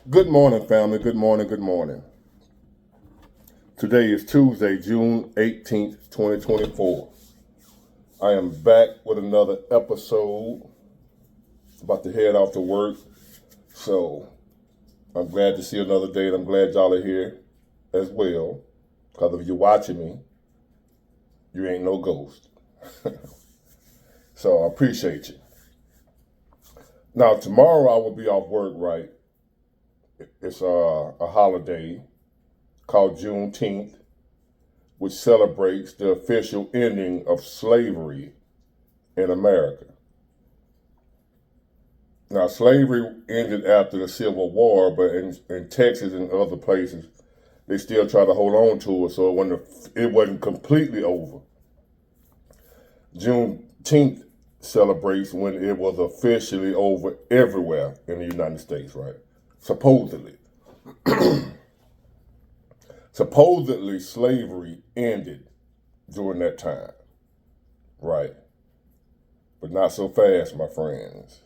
Good morning, family. Good morning. Good morning. Today is Tuesday, June 18th, 2024. I am back with another episode. About to head off to work. So I'm glad to see another day, and I'm glad y'all are here as well. Because if you're watching me, you ain't no ghost. So I appreciate you. Now, tomorrow I will be off work, right? It's a holiday called Juneteenth, which celebrates the official ending of slavery in America. Now, slavery ended after the Civil War, but in Texas and other places, they still try to hold on to it, so it wasn't completely over. Juneteenth celebrates when it was officially over everywhere in the United States, right? Supposedly. Supposedly, slavery ended during that time, right? But not so fast, my friends.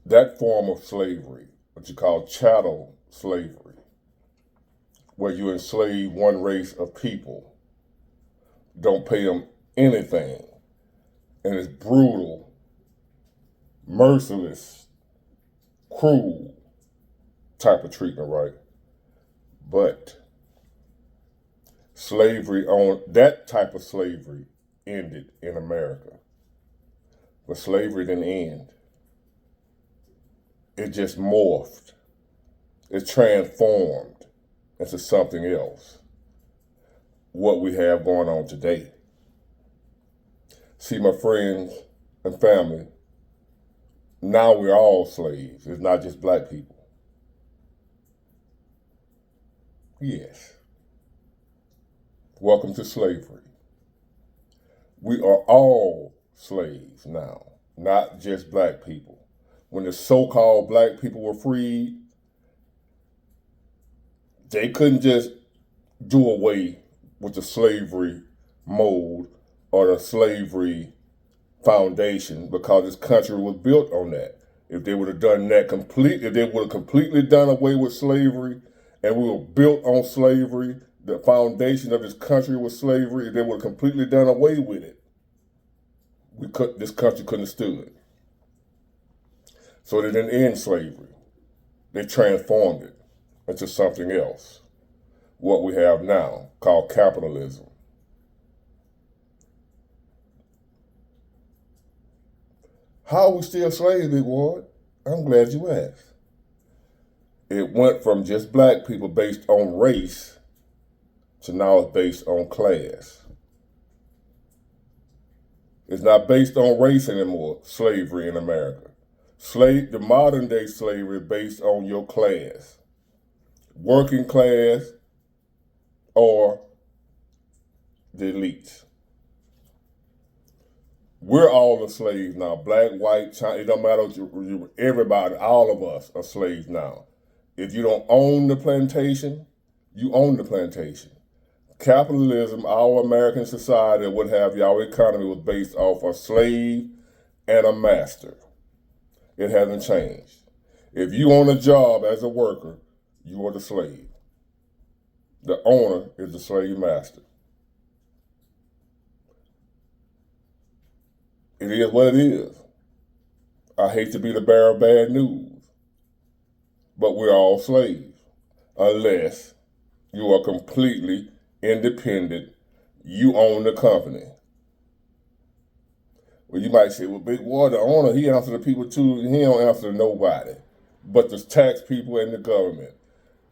That form of slavery, what you call chattel slavery, where you enslave one race of people, don't pay them anything, and it's brutal, merciless, cruel type of treatment, right? But slavery on that type of slavery ended in America. But slavery didn't end. It just morphed. It transformed into something else. What we have going on today. See, my friends and family, now we're all slaves. It's not just black people. Yes. Welcome to slavery. We are all slaves now, not just black people. When the so-called black people were freed, they couldn't just do away with the slavery mold or the slavery foundation because this country was built on that. If they would have done that completely, if they would have completely done away with slavery and we were built on slavery, the foundation of this country was slavery, if they would have completely done away with it, this country couldn't have stood. So they didn't end slavery. They transformed it into something else. What we have now, called capitalism. How are we still slaves, Big Ward? I'm glad you asked. It went from just black people based on race to now it's based on class. It's not based on race anymore, slavery in America. The modern day slavery is based on your class. Working class or the elites. We're all the slaves now. Black, white, China, it don't matter. Everybody, all of us are slaves now. If you don't own the plantation, you own the plantation. Capitalism, our American society, what have you, our economy was based off a slave and a master. It hasn't changed. If you own a job as a worker, you are the slave. The owner is the slave master. It is what it is. I hate to be the bearer of bad news, but we're all slaves unless you are completely independent. You own the company. Well, you might say, well, Big War, the owner, he answers to people too. He don't answer to nobody but the tax people and the government.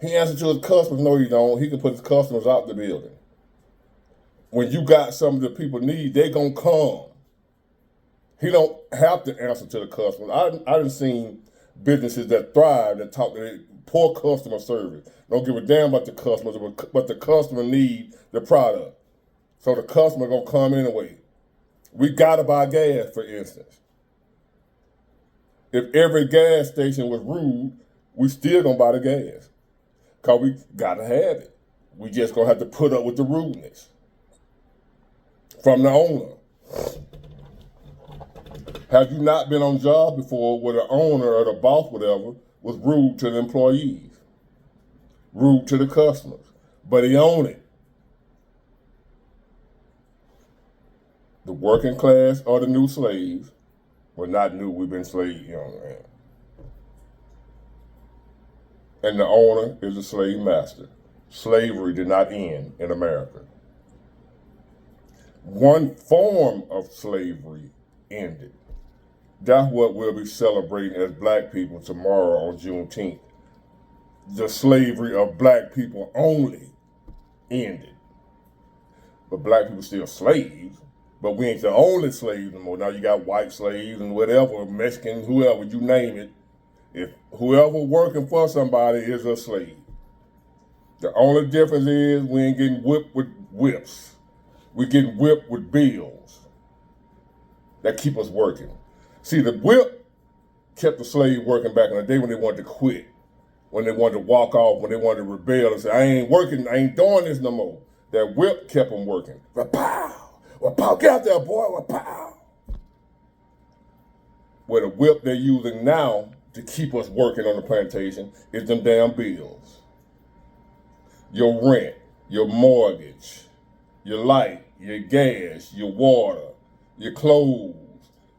He answers to his customers. No, he don't. He can put his customers out the building. When you got something that people need, they gonna come. He don't have to answer to the customers. I done seen businesses that thrive, that talk to poor customer service. Don't give a damn about the customers, but the customer need the product. So the customer gonna come anyway. We gotta buy gas, for instance. If every gas station was rude, we still gonna buy the gas. Cause we gotta have it. We just gonna have to put up with the rudeness from the owner. Have you not been on jobs before where the owner or the boss, whatever, was rude to the employees, rude to the customers, but he owned it? The working class or the new slaves, well, not new, we've been slaves, you know, and the owner is the slave master. Slavery did not end in America. One form of slavery ended. That's what we'll be celebrating as black people tomorrow on Juneteenth. The slavery of black people only ended. But black people still slaves, but we ain't the only slaves no more. Now you got white slaves and whatever, Mexican, whoever, you name it. If whoever working for somebody is a slave. The only difference is we ain't getting whipped with whips. We're getting whipped with bills that keep us working. See, the whip kept the slave working back in the day when they wanted to quit, when they wanted to walk off, when they wanted to rebel and say, I ain't working, I ain't doing this no more. That whip kept them working. Wa-pow! Wa-pow! Get out there, boy! Wa-pow! Where the whip they're using now to keep us working on the plantation is them damn bills. Your rent, your mortgage, your light, your gas, your water, your clothes,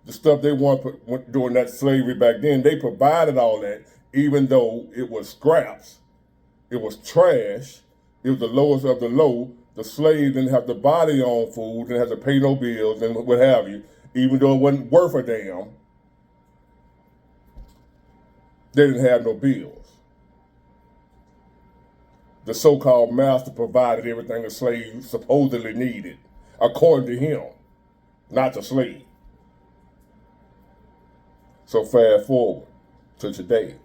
the stuff they want during that slavery back then, they provided all that, even though it was scraps, it was trash, it was the lowest of the low. The slave didn't have to buy their own food, didn't have to pay no bills, and what have you, even though it wasn't worth a damn. They didn't have no bills. The so-called master provided everything a slave supposedly needed, according to him, not the slave. So fast forward to today.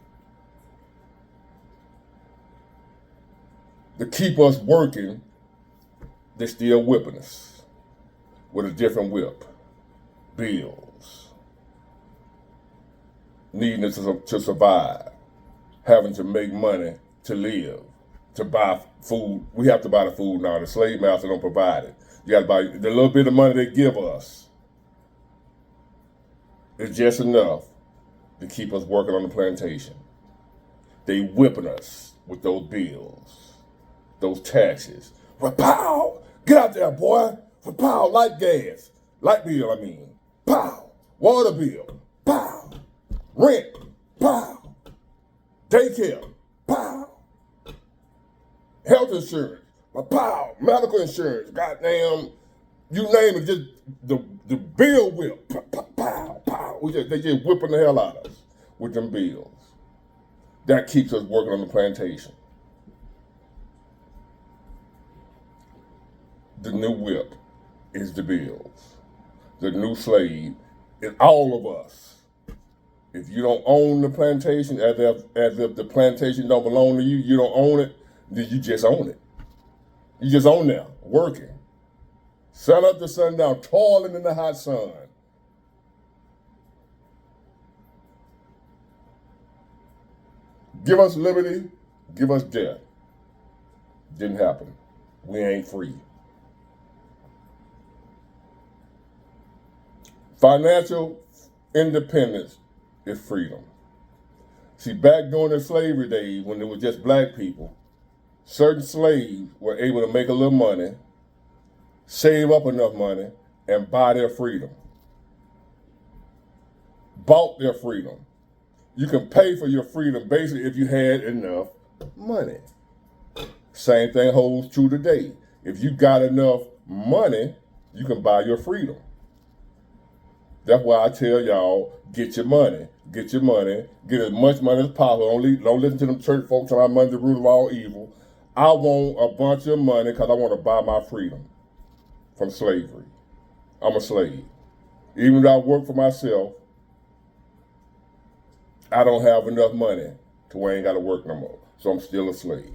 To keep us working, they're still whipping us with a different whip. Bills. Needing to survive. Having to make money to live. To buy food. We have to buy the food now. The slave master don't provide it. You got to buy the little bit of money they give us. It's just enough to keep us working on the plantation. They whipping us with those bills, those taxes. Pow! Get out there, boy. Pow! Light gas. Light bill, I mean. Pow! Water bill. Pow! Rent. Pow! Daycare. Pow! Health insurance. Pow! Medical insurance. Goddamn, you name it, just the bill whip. Pow! Pow! Pow! They just whipping the hell out of us with them bills. That keeps us working on the plantation. The new whip is the bills. The new slave is all of us. If you don't own the plantation, as if the plantation don't belong to you, you don't own it, then you just own it. You just own there, working. Sun up to sundown, toiling in the hot sun. Give us liberty, give us death. Didn't happen. We ain't free. Financial independence is freedom. See, back during the slavery days, when it was just black people, certain slaves were able to make a little money, save up enough money, and buy their freedom. Bought their freedom. You can pay for your freedom basically if you had enough money. Same thing holds true today. If you got enough money, you can buy your freedom. That's why I tell y'all, get your money. Get your money. Get as much money as possible. Don't listen to them church folks talking about money the root of all evil. I want a bunch of money because I want to buy my freedom from slavery. I'm a slave. Even though I work for myself, I don't have enough money to where I ain't got to work no more. So I'm still a slave.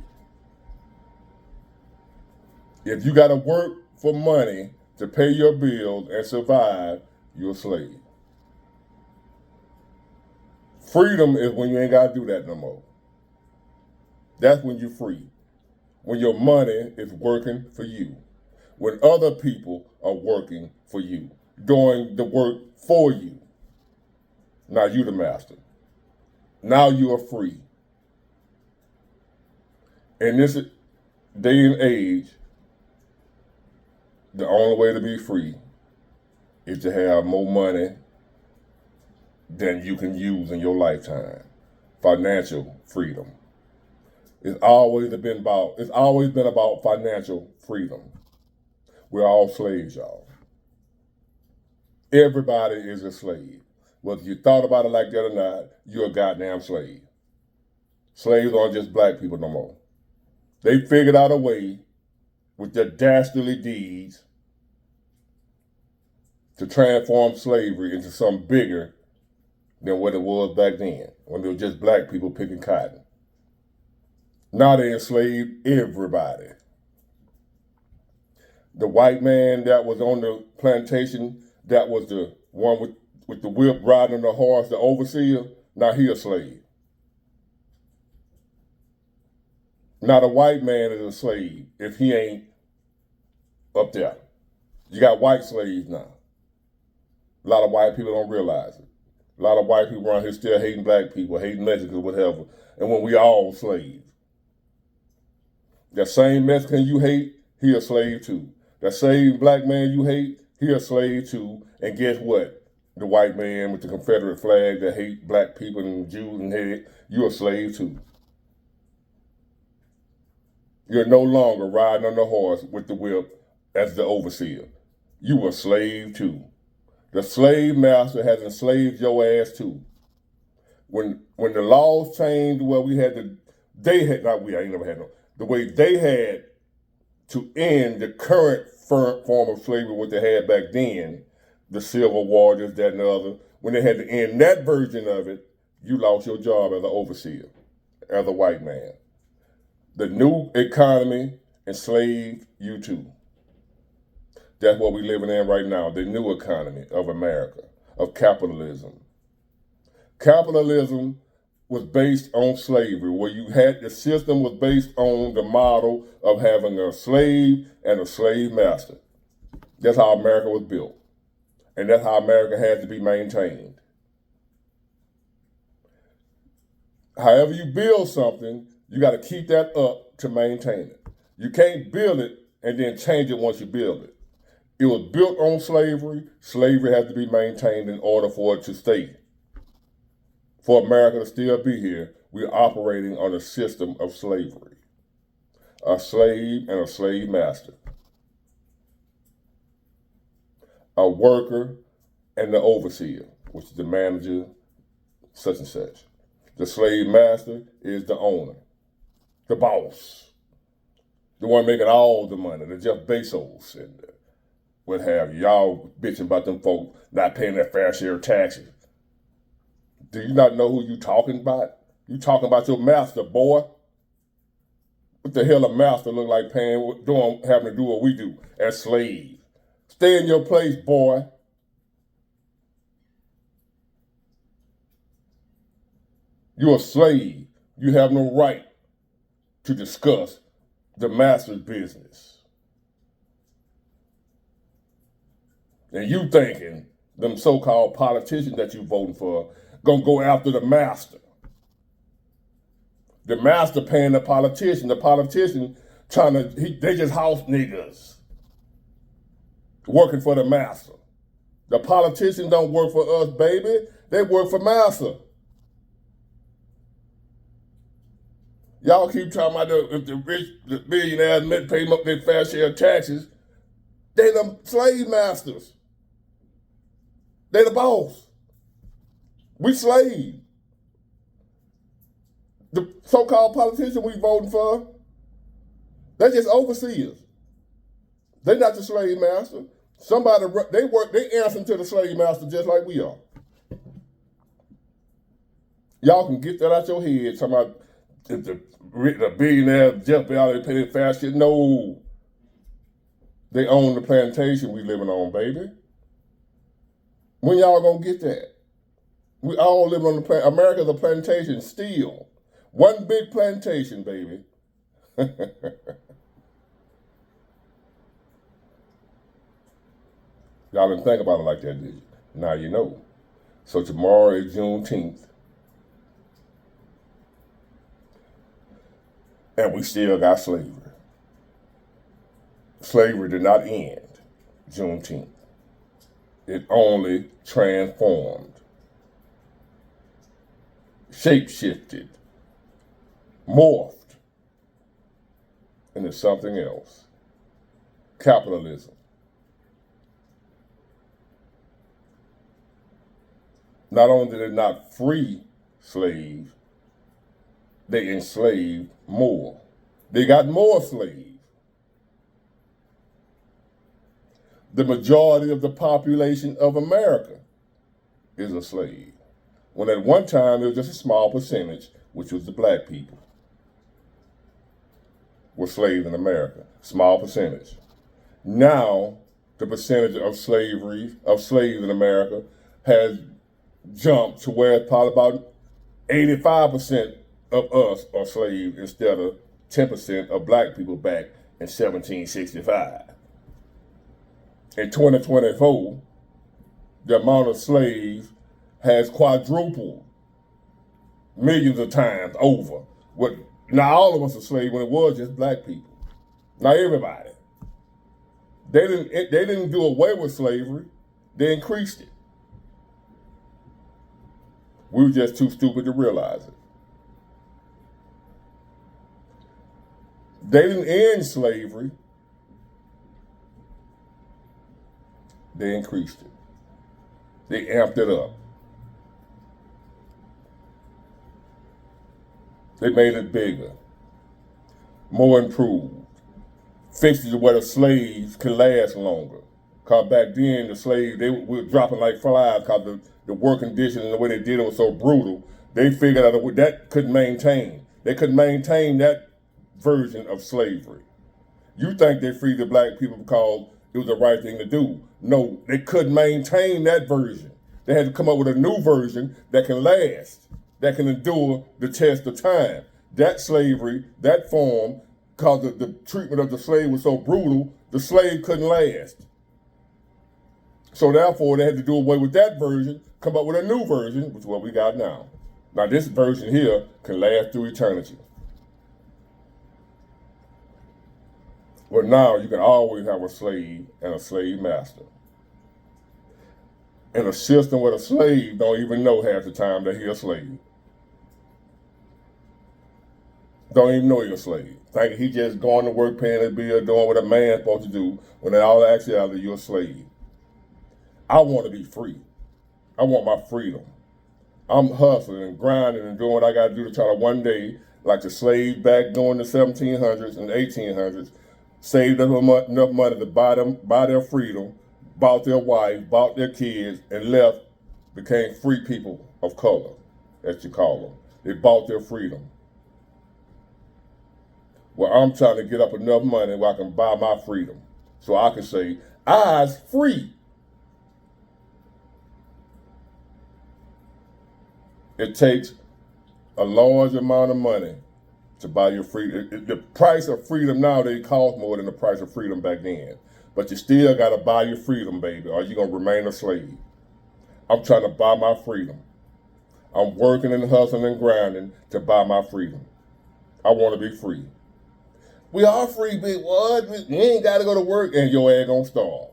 If you got to work for money to pay your bills and survive, you're a slave. Freedom is when you ain't got to do that no more. That's when you're free. When your money is working for you. When other people are working for you, doing the work for you. Now you the master. Now you are free. In this day and age, the only way to be free is to have more money than you can use in your lifetime. Financial freedom. It's always been about financial freedom. We're all slaves, y'all. Everybody is a slave. Whether you thought about it like that or not, you're a goddamn slave. Slaves aren't just black people no more. They figured out a way with their dastardly deeds to transform slavery into something bigger than what it was back then, when it was just black people picking cotton. Now they enslaved everybody. The white man that was on the plantation, that was the one with the whip riding on the horse, the overseer, now he a slave. Now the white man is a slave if he ain't up there. You got white slaves now. A lot of white people don't realize it. A lot of white people around here still hating black people, hating Mexicans, whatever. And when we all slaves. That same Mexican you hate, he a slave too. That same black man you hate, he a slave too. And guess what? The white man with the Confederate flag that hate black people and Jews and hate, you a slave too. You're no longer riding on the horse with the whip as the overseer. You a slave too. The slave master has enslaved your ass too. When the laws changed, well, the way they had to end the current form of slavery, what they had back then, the Civil War, this, that, and the other, when they had to end that version of it, you lost your job as an overseer, as a white man. The new economy enslaved you too. That's what we're living in right now, the new economy of America, of capitalism. Capitalism was based on slavery, where the system was based on the model of having a slave and a slave master. That's how America was built. And that's how America has to be maintained. However you build something, you got to keep that up to maintain it. You can't build it and then change it once you build it. It was built on slavery. Slavery has to be maintained in order for it to stay. For America to still be here, we're operating on a system of slavery. A slave and a slave master. A worker and the overseer, which is the manager, such and such. The slave master is the owner, the boss, the one making all the money, the Jeff Bezos and what have you. Y'all bitching about them folks not paying their fair share of taxes. Do you not know who you talking about? You talking about your master, boy. What the hell a master look like having to do what we do as slaves? Stay in your place, boy. You're a slave. You have no right to discuss the master's business. And you thinking them so-called politicians that you voting for gonna go after the master. The master paying the politician they just house niggas working for the master. The politicians don't work for us, baby. They work for master. Y'all keep talking about if the rich, the billionaires pay them up their fair share of taxes. They the slave masters. They the boss. We slave. The so-called politicians we voting for, they're just overseers. They're not the slave master. They answer to the slave master just like we are. Y'all can get that out your head, talking about if the billionaire Jeff Bezos pay their fair shit. No. They own the plantation we living on, baby. When y'all gonna get that? We all live on the plantation. America's a plantation still. One big plantation, baby. Y'all didn't think about it like that, did you? Now you know. So tomorrow is Juneteenth, and we still got slavery. Slavery did not end Juneteenth. It only transformed, shape-shifted, morphed into something else. Capitalism. Not only did it not free slaves, they enslaved more. They got more slaves. The majority of the population of America is a slave. When at one time it was just a small percentage, which was the black people, were slaves in America. Small percentage. Now the percentage of slaves in America has jumped to where probably about 85% of us are slaves instead of 10% of black people back in 1765. In 2024, the amount of slaves has quadrupled millions of times over. Not all of us are slaves when it was just black people. Not everybody. They didn't do away with slavery. They increased it. We were just too stupid to realize it. They didn't end slavery. They increased it. They amped it up. They made it bigger, more improved. Fixed it where the slaves could last longer. Because back then, the slaves, they were dropping like flies because the work conditions and the way they did it was so brutal. They figured out that couldn't maintain. They couldn't maintain that version of slavery. You think they freed the black people because it was the right thing to do. No, they couldn't maintain that version. They had to come up with a new version that can last, that can endure the test of time. That slavery, that form, because the treatment of the slave was so brutal, the slave couldn't last. So therefore, they had to do away with that version, come up with a new version, which is what we got now. Now this version here can last through eternity. But now you can always have a slave and a slave master. In a system where the slave don't even know half the time that he's a slave. Don't even know he's a slave. Think he just going to work, paying his bill, doing what a man's supposed to do, when in all actuality you're a slave. I want to be free. I want my freedom. I'm hustling and grinding and doing what I got to do to try to one day, like the slaves back during the 1700s and 1800s, saved enough money to buy their freedom, bought their wife, bought their kids, and left, became free people of color, as you call them. They bought their freedom. Well, I'm trying to get up enough money where I can buy my freedom, so I can say, I's free. It takes a large amount of money to buy your freedom. The price of freedom nowadays costs more than the price of freedom back then. But you still got to buy your freedom, baby, or you're going to remain a slave. I'm trying to buy my freedom. I'm working and hustling and grinding to buy my freedom. I want to be free. We are free, big what? You ain't got to go to work and your ass going to starve.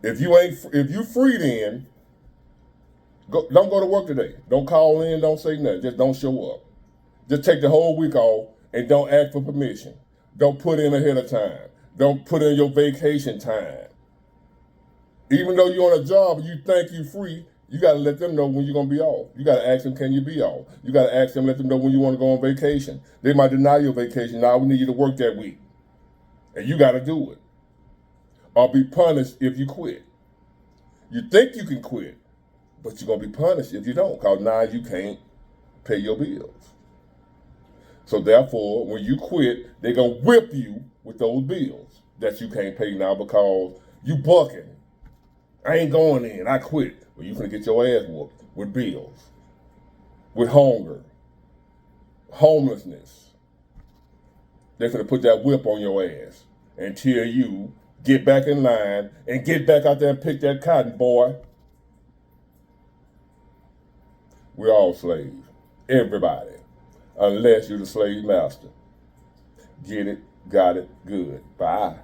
If you free then, don't go to work today. Don't call in, don't say nothing. Just don't show up. Just take the whole week off and don't ask for permission. Don't put in ahead of time. Don't put in your vacation time. Even though you're on a job and you think you're free, you got to let them know when you're going to be off. You got to ask them, can you be off? You got to ask them, let them know when you want to go on vacation. They might deny your vacation. Now we need you to work that week. And you got to do it. Or be punished if you quit. You think you can quit, but you're going to be punished if you don't, because now you can't pay your bills. So therefore, when you quit, they're going to whip you with those bills that you can't pay now because you bucking. I ain't going in, I quit. Well, you're going to get your ass whooped with bills, with hunger, homelessness. They're going to put that whip on your ass until you Get back in line and get back out there and pick that cotton, boy. We're all slaves. Everybody. Unless you're the slave master. Get it, got it, good. Bye.